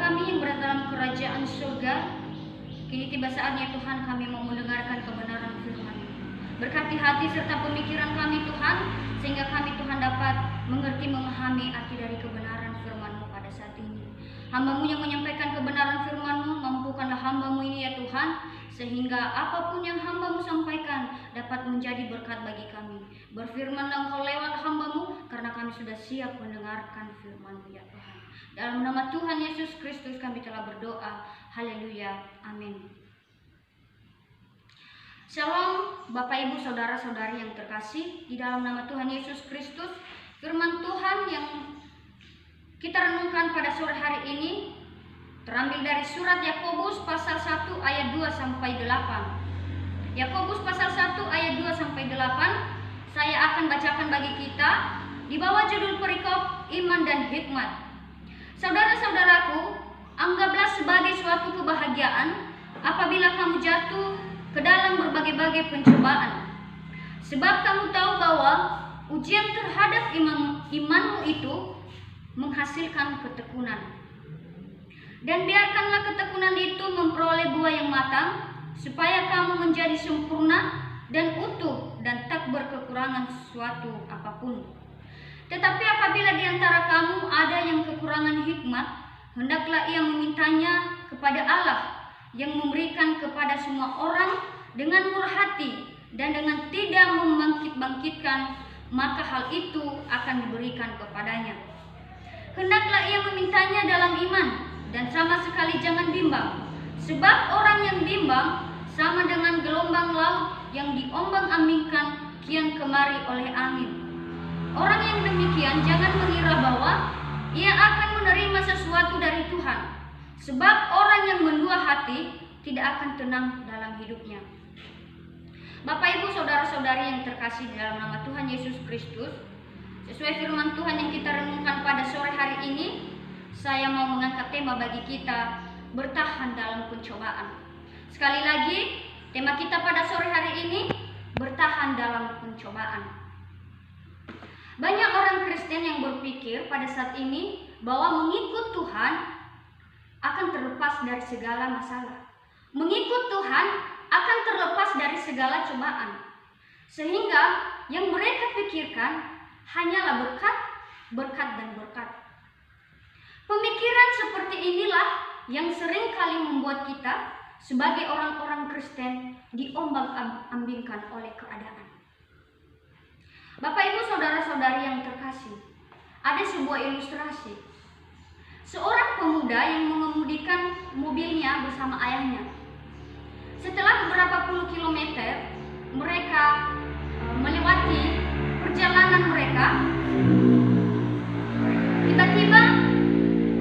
kami yang berada dalam kerajaan surga, kini tiba saatnya Tuhan kami mau mendengarkan kebenaran firman. Berkati hati serta pemikiran kami Tuhan, sehingga kami Tuhan dapat mengerti memahami arti dari kebenaran firman-Mu pada saat ini. Hamba-Mu yang menyampaikan kebenaran firman-Mu, mampukanlah hamba-Mu ini ya Tuhan, sehingga apapun yang hamba-Mu sampaikan dapat menjadi berkat bagi kami. Berfirmanlah Engkau lewat hamba-Mu, karena kami sudah siap mendengarkan firman-Mu ya Tuhan. Dalam nama Tuhan Yesus Kristus kami telah berdoa. Haleluya. Amin. Shalom Bapak Ibu Saudara-saudari yang terkasih, di dalam nama Tuhan Yesus Kristus, firman Tuhan yang kita renungkan pada sore hari ini terambil dari surat Yakobus pasal 1 ayat 2 sampai 8. Yakobus pasal 1 ayat 2 sampai 8 saya akan bacakan bagi kita di bawah judul perikop iman dan hikmat. Saudara-saudaraku, anggaplah sebagai suatu kebahagiaan apabila kamu jatuh ke dalam berbagai-bagai pencobaan. Sebab kamu tahu bahwa ujian terhadap imanmu itu menghasilkan ketekunan. Dan biarkanlah ketekunan itu memperoleh buah yang matang, supaya kamu menjadi sempurna dan utuh dan tak berkekurangan sesuatu apapun. Tetapi apabila di antara kamu ada yang kekurangan hikmat, hendaklah ia memintanya kepada Allah, yang memberikan kepada semua orang dengan murah hati dan dengan tidak membangkit-bangkitkan, maka hal itu akan diberikan kepadanya. Hendaklah ia memintanya dalam iman dan sama sekali jangan bimbang, sebab orang yang bimbang sama dengan gelombang laut yang diombang-ambingkan kian kemari oleh angin. Orang yang demikian jangan mengira bahwa ia akan menerima sesuatu dari Tuhan, sebab orang yang mendua hati tidak akan tenang dalam hidupnya. Bapak Ibu Saudara-saudari yang terkasih di dalam nama Tuhan Yesus Kristus, sesuai firman Tuhan yang kita renungkan pada sore hari ini, saya mau mengangkat tema bagi kita, bertahan dalam pencobaan. Sekali lagi, tema kita pada sore hari ini, bertahan dalam pencobaan. Banyak orang Kristen yang berpikir pada saat ini bahwa mengikut Tuhan akan terlepas dari segala masalah. Mengikut Tuhan akan terlepas dari segala cobaan. Sehingga yang mereka pikirkan hanyalah berkat, berkat dan berkat. Pemikiran seperti inilah yang sering kali membuat kita sebagai orang-orang Kristen diombang-ambingkan oleh keadaan. Bapak Ibu Saudara-saudari yang terkasih, ada sebuah ilustrasi. Seorang pemuda yang mengemudikan mobilnya bersama ayahnya. Setelah beberapa puluh kilometer, mereka melewati perjalanan mereka. Tiba-tiba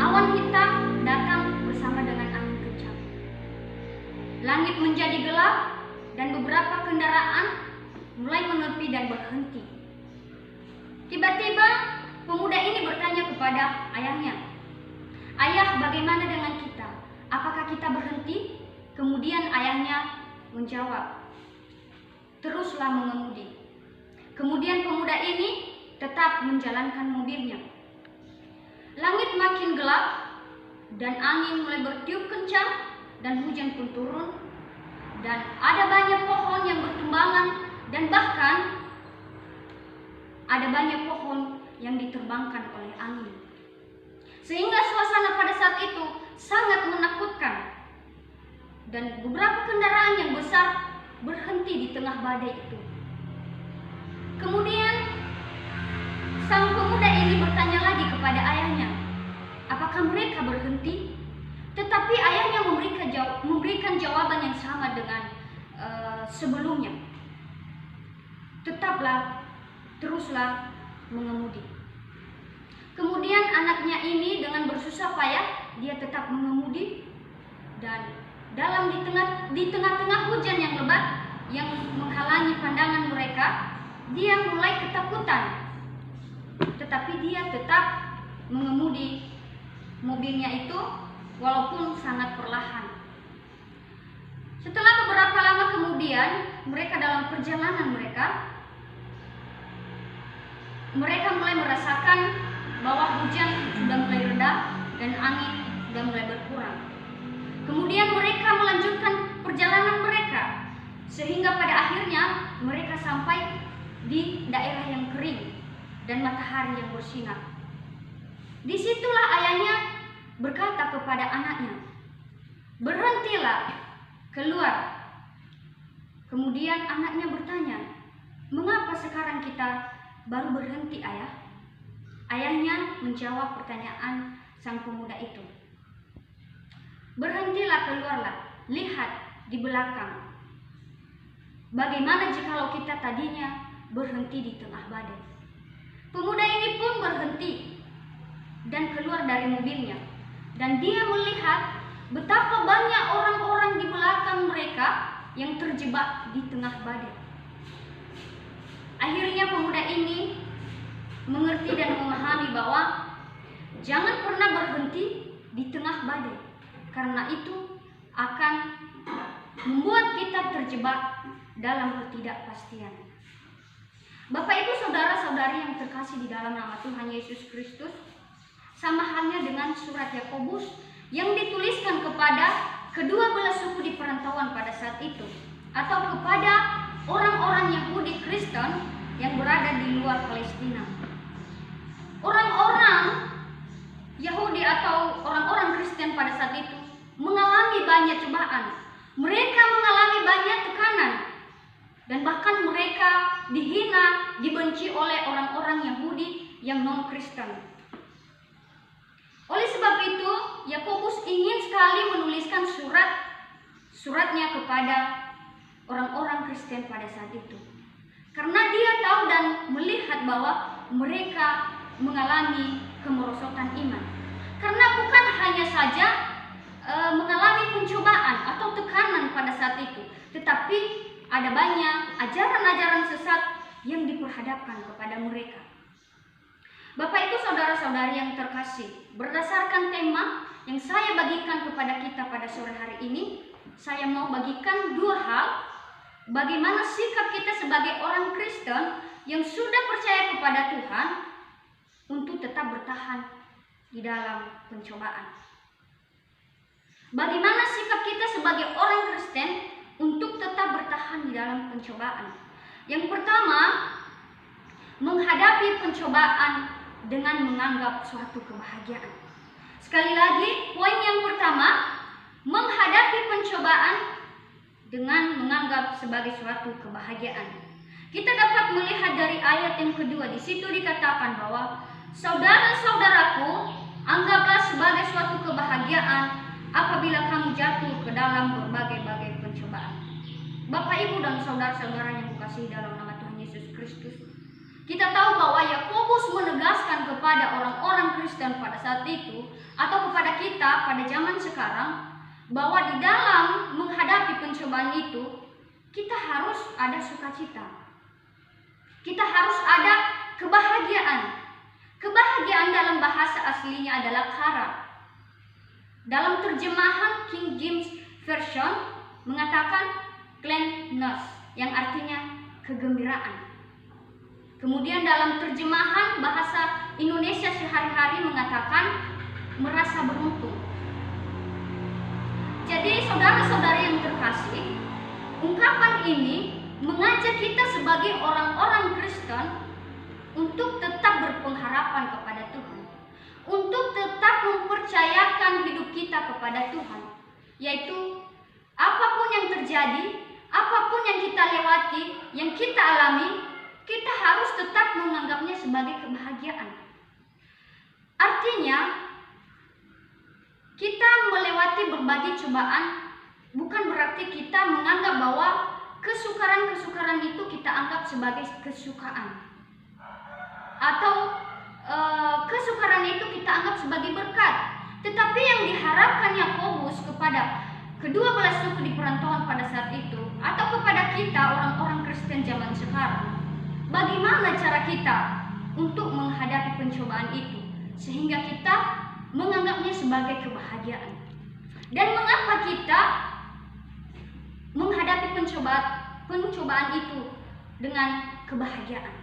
awan hitam datang bersama dengan angin kencang. Langit menjadi gelap dan beberapa kendaraan mulai menepi dan berhenti. Tiba-tiba pemuda ini bertanya kepada ayahnya, "Ayah, bagaimana dengan kita? Apakah kita berhenti?" Kemudian ayahnya menjawab, "Teruslah mengemudi." Kemudian pemuda ini tetap menjalankan mobilnya. Langit makin gelap dan angin mulai bertiup kencang dan hujan pun turun, dan ada banyak pohon yang bertumbangan dan bahkan ada banyak pohon yang diterbangkan oleh angin. Sehingga suasana pada saat itu sangat menakutkan. Dan beberapa kendaraan yang besar berhenti di tengah badai itu. Kemudian sang pemuda ini bertanya lagi kepada ayahnya, apakah mereka berhenti? Tetapi ayahnya memberikan jawaban yang sama dengan sebelumnya. Teruslah mengemudi. Kemudian anaknya ini dengan bersusah payah dia tetap mengemudi, dan di tengah-tengah hujan yang lebat yang menghalangi pandangan mereka, dia mulai ketakutan. Tetapi dia tetap mengemudi mobilnya itu walaupun sangat perlahan. Setelah beberapa lama kemudian, mereka dalam perjalanan mereka mulai merasakan bahwa hujan sudah mulai reda dan angin sudah mulai bertiup sehingga pada akhirnya mereka sampai di daerah yang kering dan matahari yang bersinar. Disitulah ayahnya berkata kepada anaknya, "Berhentilah, keluar." Kemudian anaknya bertanya, "Mengapa sekarang kita baru berhenti, ayah?" Ayahnya menjawab pertanyaan sang pemuda itu, "Berhentilah, keluarlah, lihat di belakang. Bagaimana jikalau kita tadinya berhenti di tengah badai?" Pemuda ini pun berhenti dan keluar dari mobilnya, dan dia melihat betapa banyak orang-orang di belakang mereka yang terjebak di tengah badai. Akhirnya pemuda ini mengerti dan memahami bahwa jangan pernah berhenti di tengah badai, karena itu akan membuat kita terjebak dalam ketidakpastian. Bapak, Ibu, saudara-saudari yang terkasih di dalam nama Tuhan Yesus Kristus, sama halnya dengan surat Yakobus yang dituliskan kepada kedua belah suku di perantauan pada saat itu, atau kepada orang-orang Yahudi Kristen yang berada di luar Palestina. Orang-orang Yahudi atau orang-orang Kristen pada saat itu mengalami banyak cobaan. Mereka mengalami banyak tekanan, dan bahkan mereka dihina, dibenci oleh orang-orang Yahudi yang non-Kristen. Oleh sebab itu, Yakobus ingin sekali menuliskan suratnya kepada orang-orang Kristen pada saat itu, karena dia tahu dan melihat bahwa mereka mengalami kemerosotan iman. Karena bukan hanya saja mengalami pencobaan atau tekanan pada saat itu, tetapi ada banyak ajaran-ajaran sesat yang diperhadapkan kepada mereka. Bapak, Ibu, saudara-saudari yang terkasih, berdasarkan tema yang saya bagikan kepada kita pada sore hari ini, saya mau bagikan dua hal. Bagaimana sikap kita sebagai orang Kristen yang sudah percaya kepada Tuhan untuk tetap bertahan di dalam pencobaan. Bagaimana sikap kita sebagai orang Kristen untuk tetap bertahan di dalam pencobaan. Yang pertama, menghadapi pencobaan dengan menganggap suatu kebahagiaan. Sekali lagi, poin yang pertama, menghadapi pencobaan dengan menganggap sebagai suatu kebahagiaan. Kita dapat melihat dari ayat yang kedua, di situ dikatakan bahwa saudara-saudaraku, anggaplah sebagai suatu kebahagiaan apabila kamu jatuh ke dalam berbagai-bagai pencobaan. Bapak, Ibu, dan saudara-saudara yang kukasihi dalam nama Tuhan Yesus Kristus, kita tahu bahwa Yakobus menegaskan kepada orang-orang Kristen pada saat itu, atau kepada kita pada zaman sekarang, bahwa di dalam menghadapi pencobaan itu, kita harus ada sukacita. Kita harus ada kebahagiaan. Kebahagiaan dalam bahasa aslinya adalah kara. Dalam terjemahan King James Version mengatakan gladness, yang artinya kegembiraan. Kemudian dalam terjemahan bahasa Indonesia sehari-hari mengatakan merasa beruntung. Jadi saudara-saudari yang terkasih, ungkapan ini mengajak kita sebagai orang-orang Kristen untuk tetap berpengharapan kepada Tuhan, untuk tetap mempercayakan hidup kita kepada Tuhan, yaitu apapun yang terjadi, apapun yang kita lewati, yang kita alami, kita harus tetap menganggapnya sebagai kebahagiaan. Artinya, kita melewati berbagai cobaan bukan berarti kita menganggap bahwa kesukaran-kesukaran itu kita anggap sebagai kesukaan, atau kesukaran itu kita anggap sebagai berkat. Tetapi yang diharapkan Yakobus kepada kedua belah suku di perantauan pada saat itu, atau kepada kita orang-orang Kristen zaman sekarang, bagaimana cara kita untuk menghadapi pencobaan itu sehingga kita menganggapnya sebagai kebahagiaan. Dan mengapa kita menghadapi pencobaan itu dengan kebahagiaan?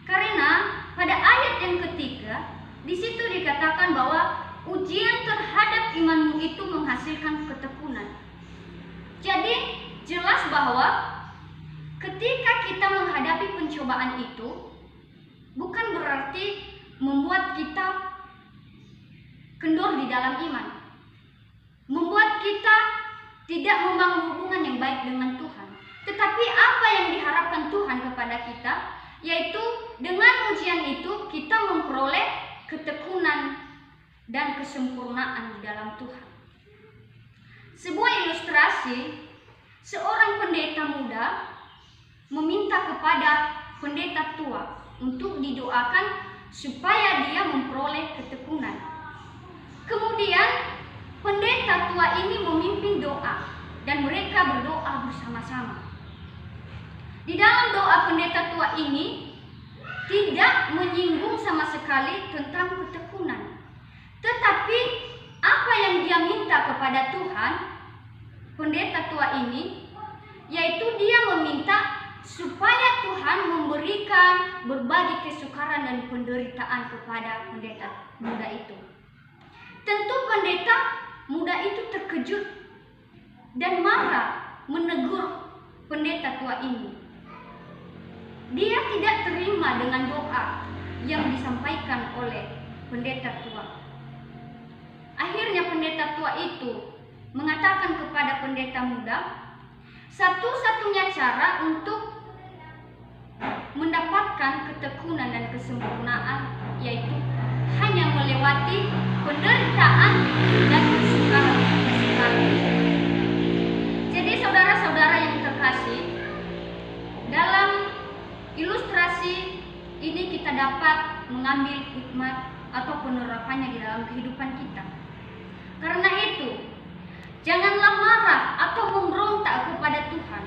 Karena pada ayat yang ketiga, di situ dikatakan bahwa ujian terhadap imanmu itu menghasilkan ketekunan. Jadi jelas bahwa ketika kita menghadapi pencobaan itu bukan berarti membuat kita kendor di dalam iman, membuat kita tidak membangun hubungan yang baik dengan Tuhan. Tetapi apa yang diharapkan Tuhan kepada kita, yaitu dengan ujian itu kita memperoleh ketekunan dan kesempurnaan di dalam Tuhan. Sebuah ilustrasi, seorang pendeta muda meminta kepada pendeta tua untuk didoakan supaya dia memperoleh ketekunan. Kemudian pendeta tua ini memimpin doa dan mereka berdoa bersama-sama. Di dalam doa pendeta tua ini tidak menyinggung sama sekali tentang ketekunan. Tetapi apa yang dia minta kepada Tuhan, pendeta tua ini, yaitu dia meminta supaya Tuhan memberikan berbagai kesukaran dan penderitaan kepada pendeta muda itu. Tentu pendeta muda itu terkejut dan marah menegur pendeta tua ini. Dia tidak terima dengan doa yang disampaikan oleh pendeta tua. Akhirnya pendeta tua itu mengatakan kepada pendeta muda, satu-satunya cara untuk mendapatkan ketekunan dan kesempurnaan yaitu hanya melewati penderitaan dan kesukaran. Jadi saudara-saudara yang terkasih, dalam ilustrasi ini kita dapat mengambil hikmat atau penerapannya di dalam kehidupan kita. Karena itu, janganlah marah atau memberontak kepada Tuhan.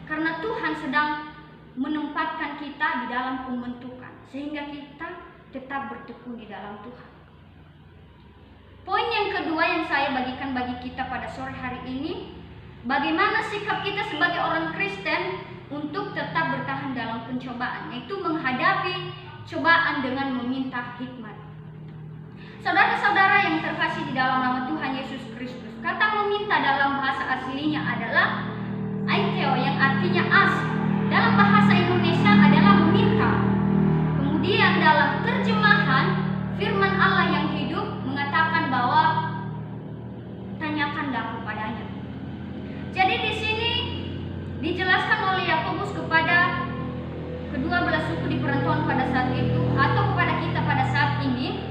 Karena Tuhan sedang menempatkan kita di dalam pembentukan, sehingga kita tetap bertekun di dalam Tuhan. Poin yang kedua yang saya bagikan bagi kita pada sore hari ini, bagaimana sikap kita sebagai orang Kristen untuk tetap bertahan dalam pencobaan, yaitu menghadapi cobaan dengan meminta hikmat. Saudara-saudara yang terkasih di dalam nama Tuhan Yesus Kristus, kata meminta dalam bahasa aslinya adalah aiteo, yang artinya ask. Dalam bahasa Indonesia adalah meminta. Kemudian dalam terjemahan firman Allah yang hidup mengatakan bahwa tanyakanlah kepadanya. Jadi di sini dijelaskan oleh Yakobus kepada kedua belas suku di perantauan pada saat itu, atau kepada kita pada saat ini,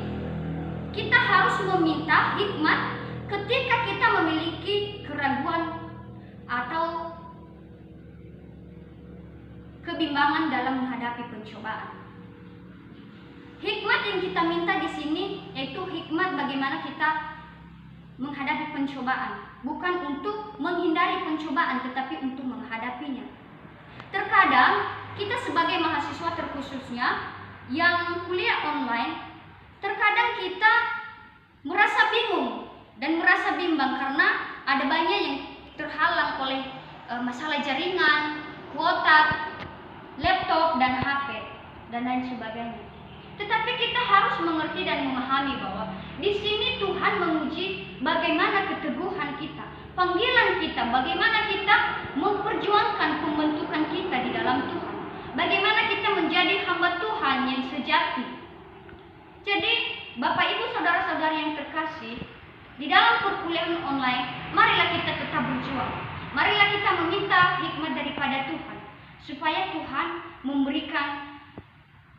kita harus meminta hikmat ketika kita memiliki keraguan atau kebimbangan dalam menghadapi pencobaan. Hikmat yang kita minta di sini yaitu hikmat bagaimana kita menghadapi pencobaan, bukan untuk menghindari pencobaan tetapi untuk menghadapinya. Terkadang kita sebagai mahasiswa terkhususnya yang kuliah online, terkadang kita merasa bingung dan merasa bimbang karena ada banyak yang terhalang oleh masalah jaringan, kuota, laptop, dan HP, dan lain sebagainya. Tetapi kita harus mengerti dan memahami bahwa di sini Tuhan menguji bagaimana keteguhan kita, panggilan kita, bagaimana kita memperjuangkan pembentukan kita di dalam Tuhan, bagaimana kita menjadi hamba Tuhan yang sejati. Jadi, Bapak Ibu saudara-saudari yang terkasih, di dalam perkuliahan online, marilah kita tetap berjuang. Marilah kita meminta hikmat daripada Tuhan, supaya Tuhan memberikan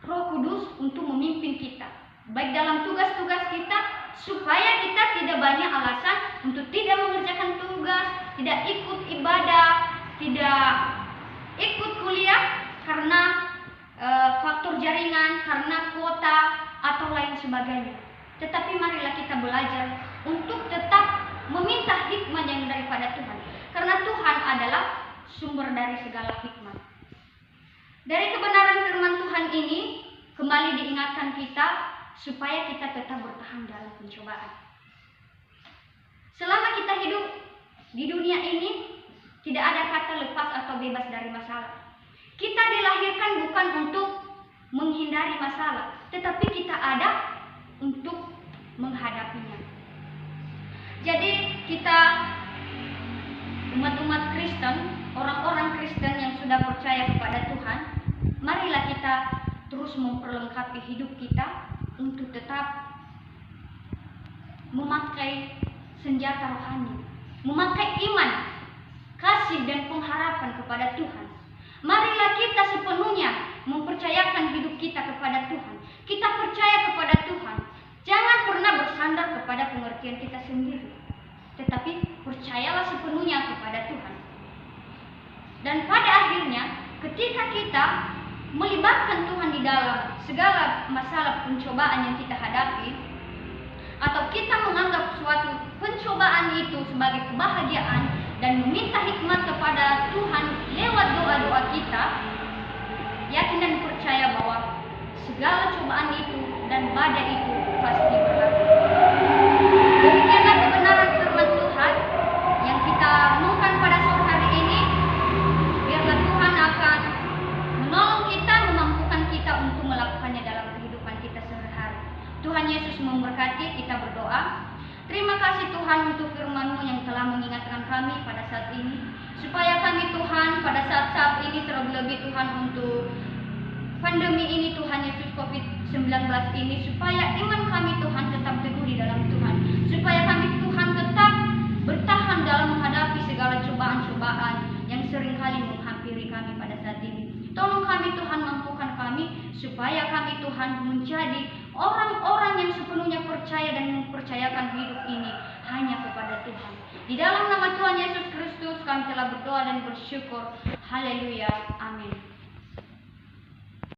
Roh Kudus untuk memimpin kita, baik dalam tugas-tugas kita, supaya kita tidak banyak alasan untuk tidak mengerjakan tugas, tidak ikut ibadah, tidak ikut kuliah karena faktor jaringan, karena kuota, atau lain sebagainya. Tetapi marilah kita belajar untuk tetap meminta hikmat yang daripada Tuhan, karena Tuhan adalah sumber dari segala hikmat. Dari kebenaran firman Tuhan ini kembali diingatkan kita supaya kita tetap bertahan dalam pencobaan. Selama kita hidup di dunia ini, tidak ada kata lepas atau bebas dari masalah. Kita dilahirkan bukan untuk menghindari masalah, tetapi kita ada untuk menghadapinya. Jadi kita umat-umat Kristen, orang-orang Kristen yang sudah percaya kepada Tuhan, marilah kita terus memperlengkapi hidup kita untuk tetap memakai senjata rohani, memakai iman, kasih dan pengharapan kepada Tuhan. Marilah kita sepenuhnya mempercayakan hidup kita kepada Tuhan. Kita percaya kepada Tuhan. Jangan pernah bersandar kepada pengertian kita sendiri, tetapi percayalah sepenuhnya kepada Tuhan. Dan pada akhirnya, ketika kita melibatkan Tuhan di dalam segala masalah pencobaan yang kita hadapi, atau kita menganggap suatu pencobaan itu sebagai kebahagiaan dan meminta hikmat kepada Tuhan lewat doa-doa kita, yakin dan percaya bahwa segala cobaan itu dan badai itu pasti berlalu. Demikianlah kebenaran firman Tuhan yang kita renungkan pada sore hari ini. Biarlah Tuhan akan menolong kita, memampukan kita untuk melakukannya dalam kehidupan kita sehari-hari. Tuhan Yesus memberkati. Kita berdoa. Terima kasih Tuhan untuk firman-Mu yang telah mengingatkan kami pada saat ini, supaya kami Tuhan pada saat-saat ini, terlebih-lebih Tuhan untuk pandemi ini Tuhan Yesus COVID-19 ini, supaya iman kami Tuhan tetap teguh di dalam Tuhan, supaya kami Tuhan tetap bertahan dalam menghadapi segala cobaan-cobaan yang seringkali menghampiri kami pada saat ini. Tolong kami Tuhan, mampukan kami supaya kami Tuhan menjadi orang-orang yang sepenuhnya percaya dan mempercayakan hidup ini hanya kepada Tuhan. Di dalam nama Tuhan Yesus Kristus kami telah berdoa dan bersyukur. Haleluya. Amin.